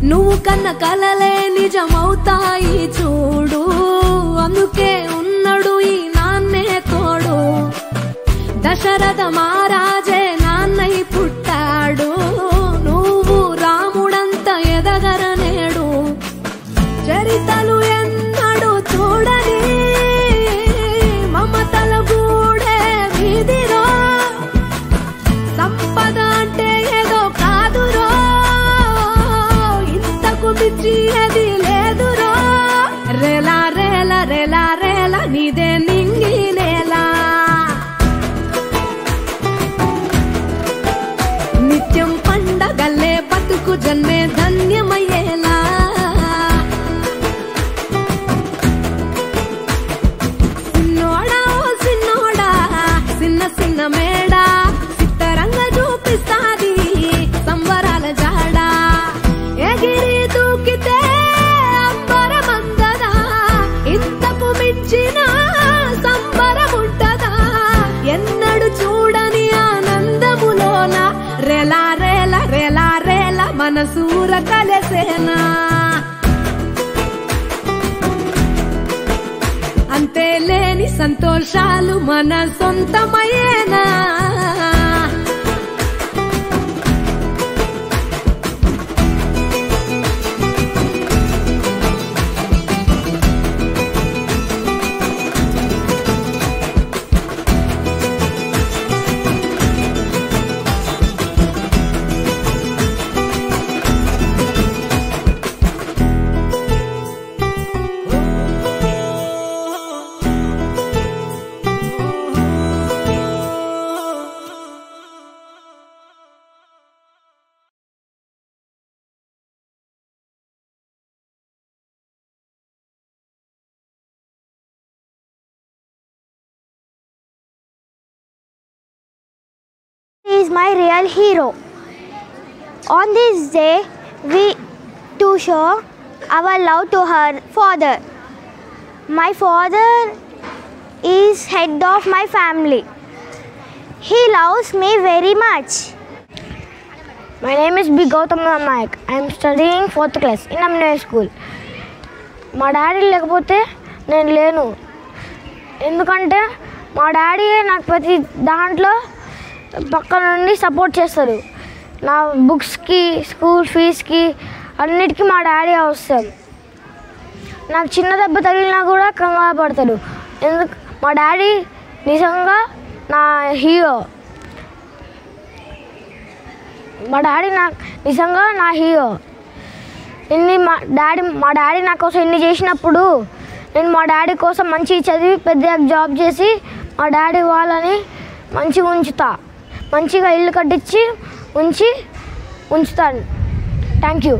నువ్వు కన్న కలలే నిజమవుతాయి చూడు, అందుకే ఉన్నాడు ఈ నాన్నే తోడు. దశరథ మహారాజే నాన్నై పుట్టాడు, నువ్వు రాముడంత ఎదగరనేడు. చరితలు ఎన్నడు చూడని మమతల గూడే వీధిరో, సంపద అంటే ఏదో కాదురో, ఇంతకు మించి అది లేదురో. రేలా రేలా రేలా రేలా నీదే నింగి నేలా, నిత్యం పండగల్లే బతుకు జన్మే ధన్యమయ్యేలా. సిన్నోడా ఓ సిన్నోడా సిన్న సిన్న మేడా, సిత్తరంగ చూపిస్తాది సంబరాల జాడా. ఎగిరి దూకితే అంబరమందదా, ఇంతకు మించిన సంబరముంటదా. ఎన్నడు చూడని ఆనందములోన రేలా రేలా రేలా రేలా మనసూర కలసేనా. అంతే లేని సంతోషాలు మన సొంతమయ్యేనా. He is my real hero. On this day, we to show our love to her father. My father is head of my family. He loves me very much. My name is B. Gautam Nayak. I am studying 4th class in Aminoy school. మా daddy లేకపోతే నేను లేను, ఎందుకంటే మా daddy నాకు ప్రతి దాంట్లో పక్క నుండి సపోర్ట్ చేస్తారు. నా బుక్స్కి, స్కూల్ ఫీజుకి అన్నిటికీ మా డాడీ అవసరం. నాకు చిన్న దెబ్బ తగిలినా కూడా కంగారు పడతాడు, ఎందుకు మా డాడీ నిజంగా నా హీరో. మా డాడీ నిజంగా నా హీరో. మా డాడీ నా కోసం ఇన్ని చేసినప్పుడు నేను మా డాడీ కోసం మంచి చదివి పెద్ద జాబ్ చేసి మా డాడీ వాళ్ళని మంచిగా ఉంచుతా, మంచిగా ఇల్లు కట్టించి ఉంచుతాను. Thank you.